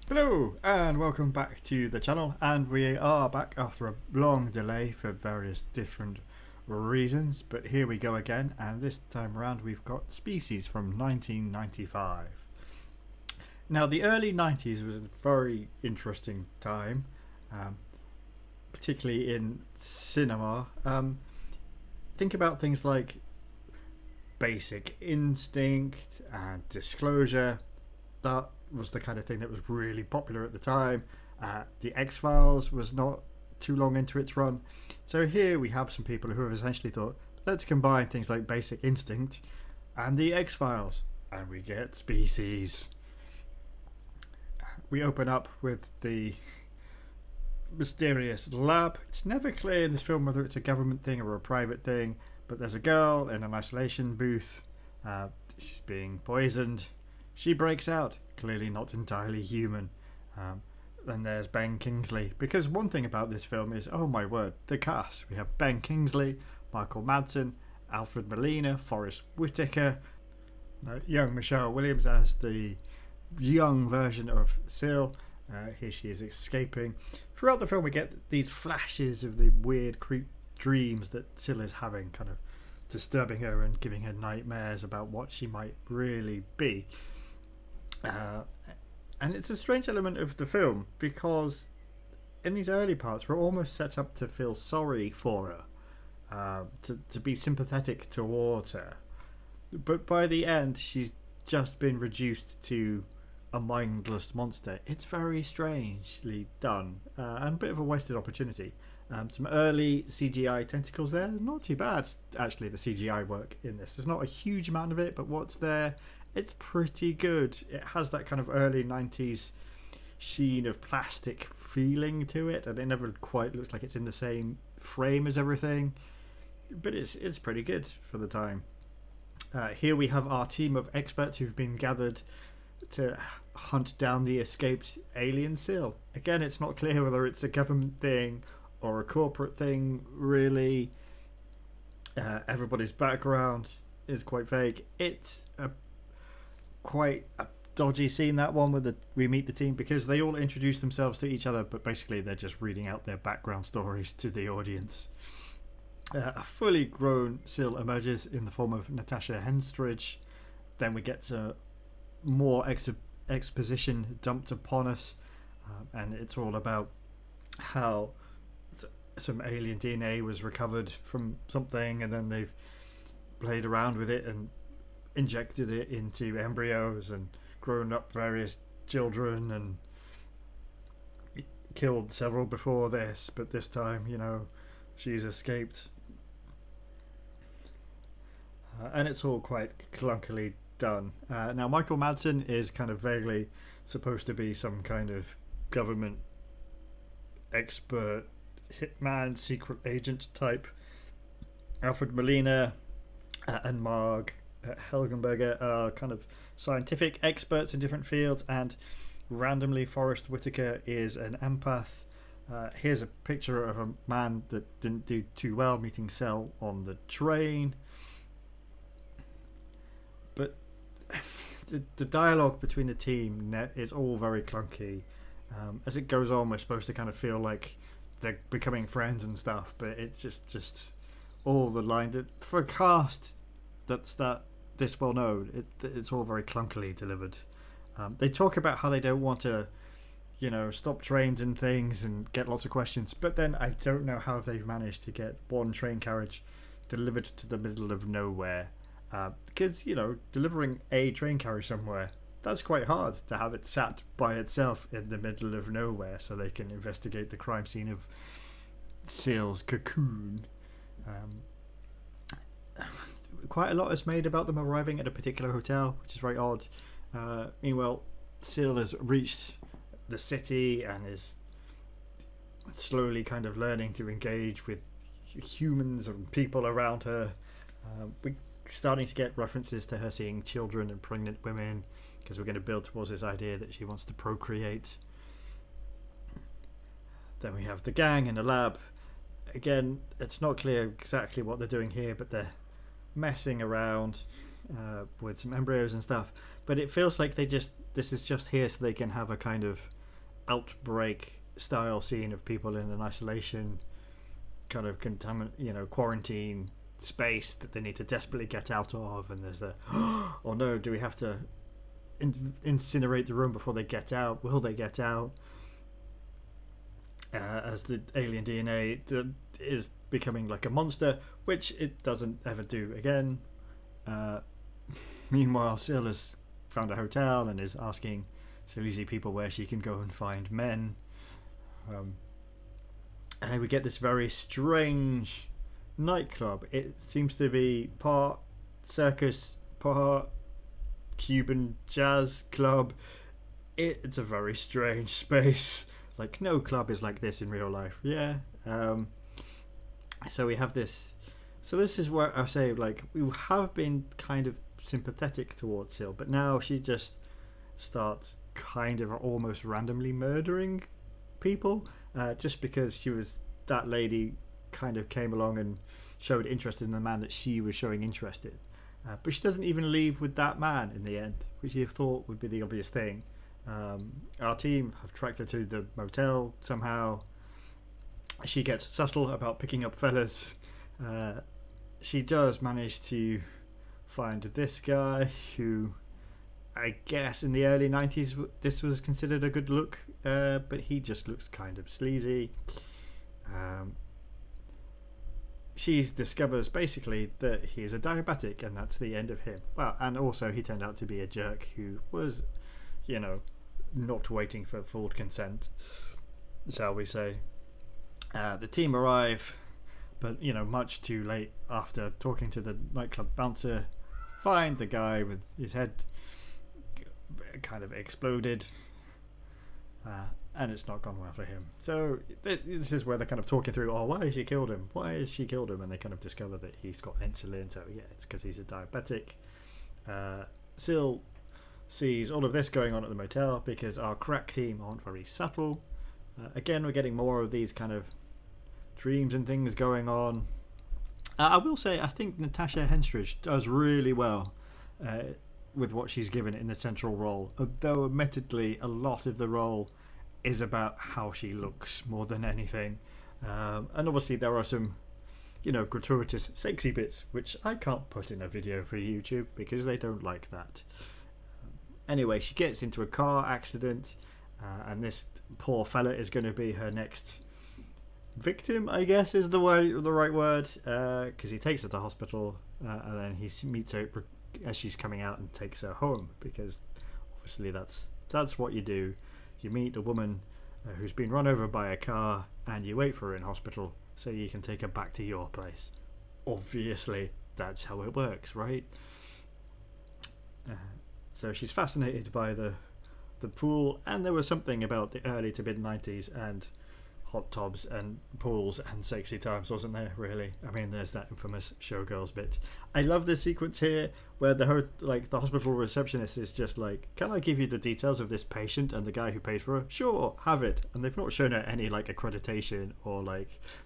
Hello and welcome back to the channel, and we are back after a long delay for various different reasons, but here we go again, and this time around we've got Species from 1995. Now the early 90s was a very interesting time, particularly in cinema. Think about things like Basic Instinct and Disclosure. That was the kind of thing that was really popular at the time. The X-Files was not too long into its run. So here we have some people who have essentially thought, let's combine things like Basic Instinct and the X-Files, and we get Species. We open up with the mysterious lab. It's never clear in this film whether it's a government thing or a private thing, but there's a girl in an isolation booth. She's being poisoned. She breaks out, clearly not entirely human. Then there's Ben Kingsley, because one thing about this film is, oh my word, the cast. We have Ben Kingsley, Michael Madsen, Alfred Molina, Forrest Whitaker, young Michelle Williams as the young version of Sil. Here she is escaping. Throughout the film we get these flashes of the weird creep dreams that Sil is having, kind of disturbing her and giving her nightmares about what she might really be. And it's a strange element of the film, because in these early parts we're almost set up to feel sorry for her, to be sympathetic towards her, but by the end she's just been reduced to a mindless monster. It's very strangely done, and a bit of a wasted opportunity. Some early CGI tentacles there, not too bad actually, the CGI work in this. There's not a huge amount of it, but what's there, it's pretty good. It has that kind of early 90s sheen of plastic feeling to it, and it never quite looks like it's in the same frame as everything, but it's pretty good for the time. Here we have our team of experts who've been gathered to hunt down the escaped alien Sil. Again, it's not clear whether it's a government thing or a corporate thing, really. Everybody's background is quite vague. It's quite a dodgy scene, that one, where we meet the team, because they all introduce themselves to each other, but basically they're just reading out their background stories to the audience. A fully grown Sil emerges in the form of Natasha Henstridge. Then we get more exposition dumped upon us, and it's all about how some alien DNA was recovered from something, and then they've played around with it and injected it into embryos and grown up various children, and killed several before this, but this time, she's escaped. And it's all quite clunkily done. Now Michael Madsen is kind of vaguely supposed to be some kind of government expert, hitman, secret agent type. Alfred Molina and Marg Helgenberger are kind of scientific experts in different fields, and randomly Forrest Whitaker is an empath. Here's a picture of a man that didn't do too well meeting Cell on the train. But the dialogue between the team is all very clunky. As it goes on, we're supposed to kind of feel like they're becoming friends and stuff, but it's just all the line for a cast that's this well known. It's all very clunkily delivered. They talk about how they don't want to, stop trains and things and get lots of questions, but then I don't know how they've managed to get one train carriage delivered to the middle of nowhere. Because delivering a train carriage somewhere, that's quite hard, to have it sat by itself in the middle of nowhere so they can investigate the crime scene of Sil's cocoon. Quite a lot is made about them arriving at a particular hotel, which is very odd. Meanwhile, Sil has reached the city and is slowly kind of learning to engage with humans and people around her. We're starting to get references to her seeing children and pregnant women, because we're going to build towards this idea that she wants to procreate. Then we have the gang in the lab. Again, it's not clear exactly what they're doing here, but they're messing around with some embryos and stuff. But it feels like this is just here so they can have a kind of outbreak style scene of people in an isolation kind of quarantine space that they need to desperately get out of, and there's the oh no, do we have to incinerate the room before they get out? Will they get out? As the alien DNA is becoming like a monster, which it doesn't ever do again. Meanwhile, Sil has found a hotel and is asking sleazy people where she can go and find men. And we get this very strange nightclub. It seems to be part circus, part Cuban jazz club. It's a very strange space. Like, no club is like this in real life. Yeah. So we have this. So this is where I say, like, we have been kind of sympathetic towards Hill, but now she just starts kind of almost randomly murdering people, just because that lady kind of came along and showed interest in the man that she was showing interest in. But she doesn't even leave with that man in the end, which you thought would be the obvious thing. Our team have tracked her to the motel somehow. She gets subtle about picking up fellas. She does manage to find this guy who, I guess in the early 90s this was considered a good look, but he just looks kind of sleazy. She discovers basically that he's a diabetic, and that's the end of him. Well, and also he turned out to be a jerk who was, not waiting for full consent, shall we say. The team arrive, but much too late. After talking to the nightclub bouncer, find the guy with his head kind of exploded, and it's not gone well for him. So this is where they're kind of talking through, why has she killed him? And they kind of discover that he's got insulin, so yeah, it's because he's a diabetic. Sil sees all of this going on at the motel because our crack team aren't very subtle. Again, we're getting more of these kind of dreams and things going on. I will say, I think Natasha Henstridge does really well with what she's given in the central role, though admittedly a lot of the role is about how she looks more than anything. And obviously there are some gratuitous sexy bits which I can't put in a video for YouTube because they don't like that. Anyway, she gets into a car accident, and this poor fella is going to be her next victim, I guess is the right word, because he takes her to hospital, and then he meets her as she's coming out and takes her home, because obviously that's what you do. You meet a woman who's been run over by a car, and you wait for her in hospital so you can take her back to your place. Obviously, that's how it works, right? So she's fascinated by the pool, and there was something about the early to mid 90s and hot tubs and pools and sexy times, wasn't there, really? I mean, there's that infamous showgirls bit. I love this sequence here where the hospital receptionist is just like, can I give you the details of this patient? And the guy who paid for her, sure, have it. And they've not shown her any accreditation or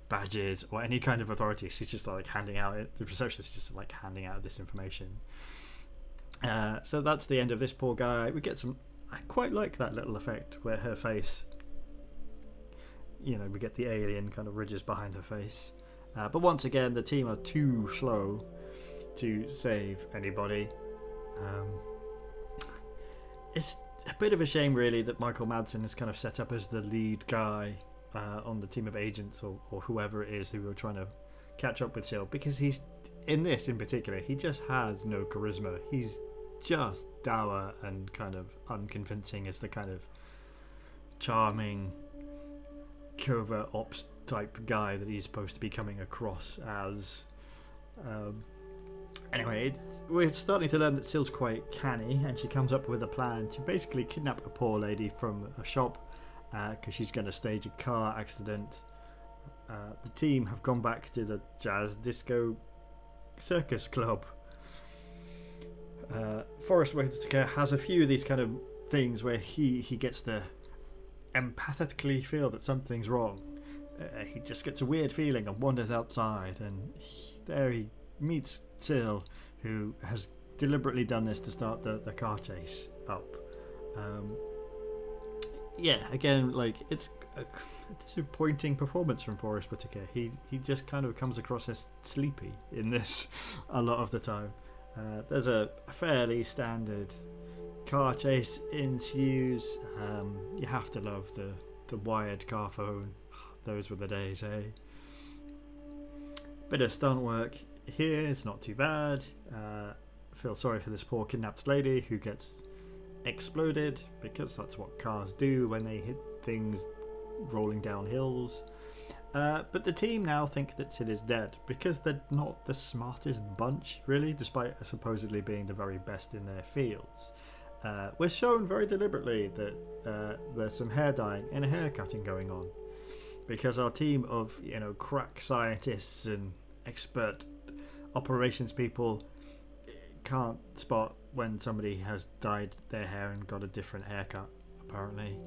badges or any kind of authority. She's just handing out it. The receptionist is just handing out this information. So that's the end of this poor guy. We get some, I quite like that little effect where her face, we get the alien kind of ridges behind her face. But once again, the team are too slow to save anybody. It's a bit of a shame, really, that Michael Madsen is kind of set up as the lead guy on the team of agents or whoever it is who are trying to catch up with Sil, because he's, in this in particular, he just has no charisma. He's just dour and kind of unconvincing as the kind of charming covert ops type guy that he's supposed to be coming across as. Anyway, we're starting to learn that Sil's quite canny, and she comes up with a plan to basically kidnap a poor lady from a shop because she's going to stage a car accident. The team have gone back to the jazz disco circus club. Forrest Whitaker has a few of these kind of things where he gets to empathetically feel that something's wrong. He just gets a weird feeling and wanders outside, and there he meets Sil, who has deliberately done this to start the car chase up. yeah, again, like it's a disappointing performance from Forrest Whitaker. He just kind of comes across as sleepy in this a lot of the time. There's a fairly standard car chase ensues. You have to love the wired car phone. Those were the days, eh? Bit of stunt work here. It's not too bad. Feel sorry for this poor kidnapped lady who gets exploded, because that's what cars do when they hit things rolling down hills. But the team now think that Sid is dead, because they're not the smartest bunch, really, despite supposedly being the very best in their fields. We're shown very deliberately that there's some hair dyeing and hair cutting going on, because our team of crack scientists and expert operations people can't spot when somebody has dyed their hair and got a different haircut, apparently.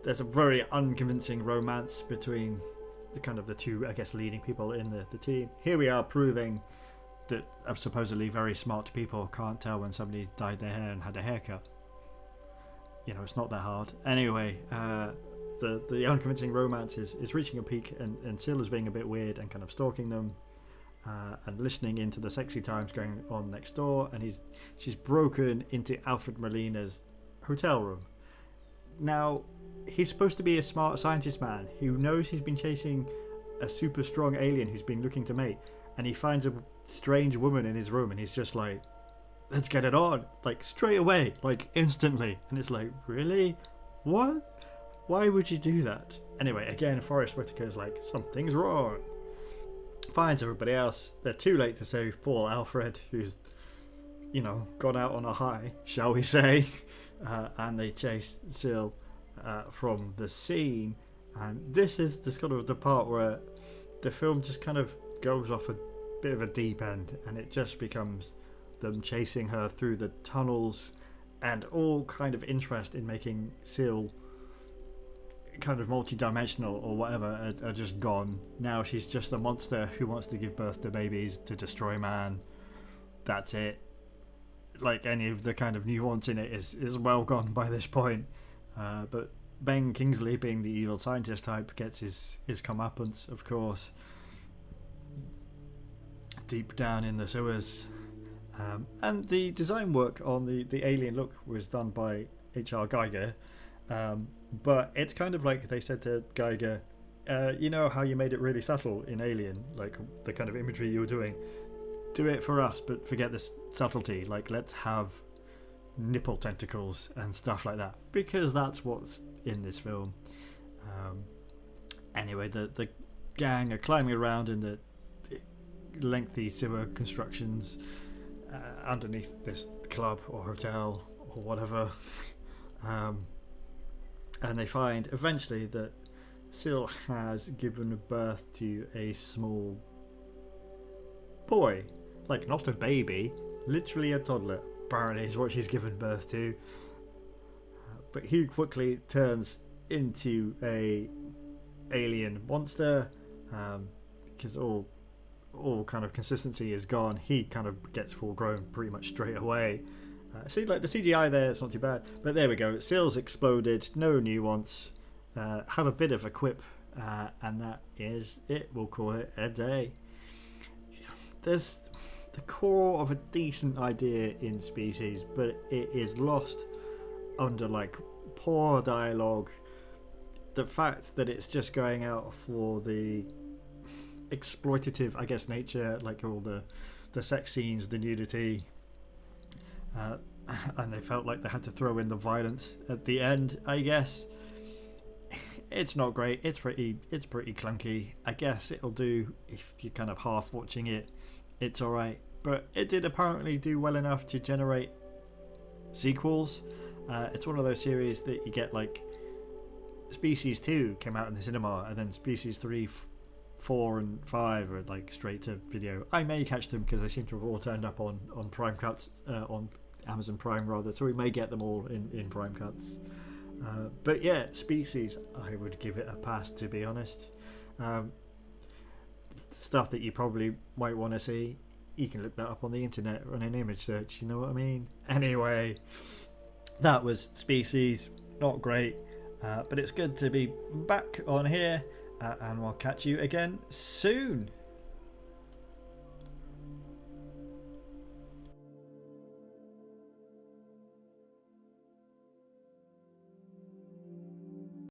There's a very unconvincing romance between the two, I guess, leading people in the team. Here we are proving that supposedly very smart people can't tell when somebody's dyed their hair and had a haircut. It's not that hard. Anyway, the unconvincing romance is reaching a peak, and Sil is being a bit weird and kind of stalking them. And listening into the sexy times going on next door, and she's broken into Alfred Molina's hotel room. Now, he's supposed to be a smart scientist man who knows he's been chasing a super strong alien who's been looking to mate, and he finds a strange woman in his room, and he's just like, let's get it on, like straight away, like instantly. And it's like, really? What? Why would you do that? Anyway, again, Forrest Whitaker's like, something's wrong. Finds everybody else. They're too late to save poor Alfred, who's gone out on a high, shall we say. And they chase Sil from the scene. And this is the part where the film just kind of goes off a bit of a deep end, and it just becomes them chasing her through the tunnels, and all kind of interest in making Sil kind of multi-dimensional or whatever are just gone. Now she's just a monster who wants to give birth to babies to destroy man. That's it. Like, any of the kind of nuance in it is well gone by this point. But Ben Kingsley, being the evil scientist type, gets his comeuppance, of course, deep down in the sewers. And the design work on the alien look was done by H.R. Geiger. But it's kind of like they said to Geiger, you know how you made it really subtle in Alien, like the kind of imagery you were doing, do it for us, but forget the subtlety. Like, let's have nipple tentacles and stuff like that, because that's what's in this film. Anyway, the gang are climbing around in the lengthy sewer constructions underneath this club or hotel or whatever. And they find eventually that Sil has given birth to a small boy. Like, not a baby, literally a toddler, apparently, is what she's given birth to. But he quickly turns into a alien monster, because all kind of consistency is gone. He kind of gets full grown pretty much straight away. See, like, the CGI there, it's not too bad. But there we go. Sil's exploded. No nuance. Have a bit of a quip. And that is it. We'll call it a day. There's the core of a decent idea in Species, but it is lost under, like, poor dialogue. The fact that it's just going out for the exploitative, I guess, nature, like all the sex scenes, the nudity. And they felt like they had to throw in the violence at the end, I guess. It's not great. It's pretty clunky. I guess it'll do if you're kind of half watching it. It's alright. But it did apparently do well enough to generate sequels. It's one of those series that you get, like, Species 2 came out in the cinema, and then Species 3, 4 and 5 are like straight to video. I may catch them because they seem to have all turned up on Prime Cutz, on Amazon Prime rather, so we may get them all in Prime Cutz. But yeah, Species, I would give it a pass, to be honest. Stuff that you probably might want to see, you can look that up on the internet, run an image search, you know what I mean? Anyway, that was Species. not great, but it's good to be back on here, and we'll catch you again soon.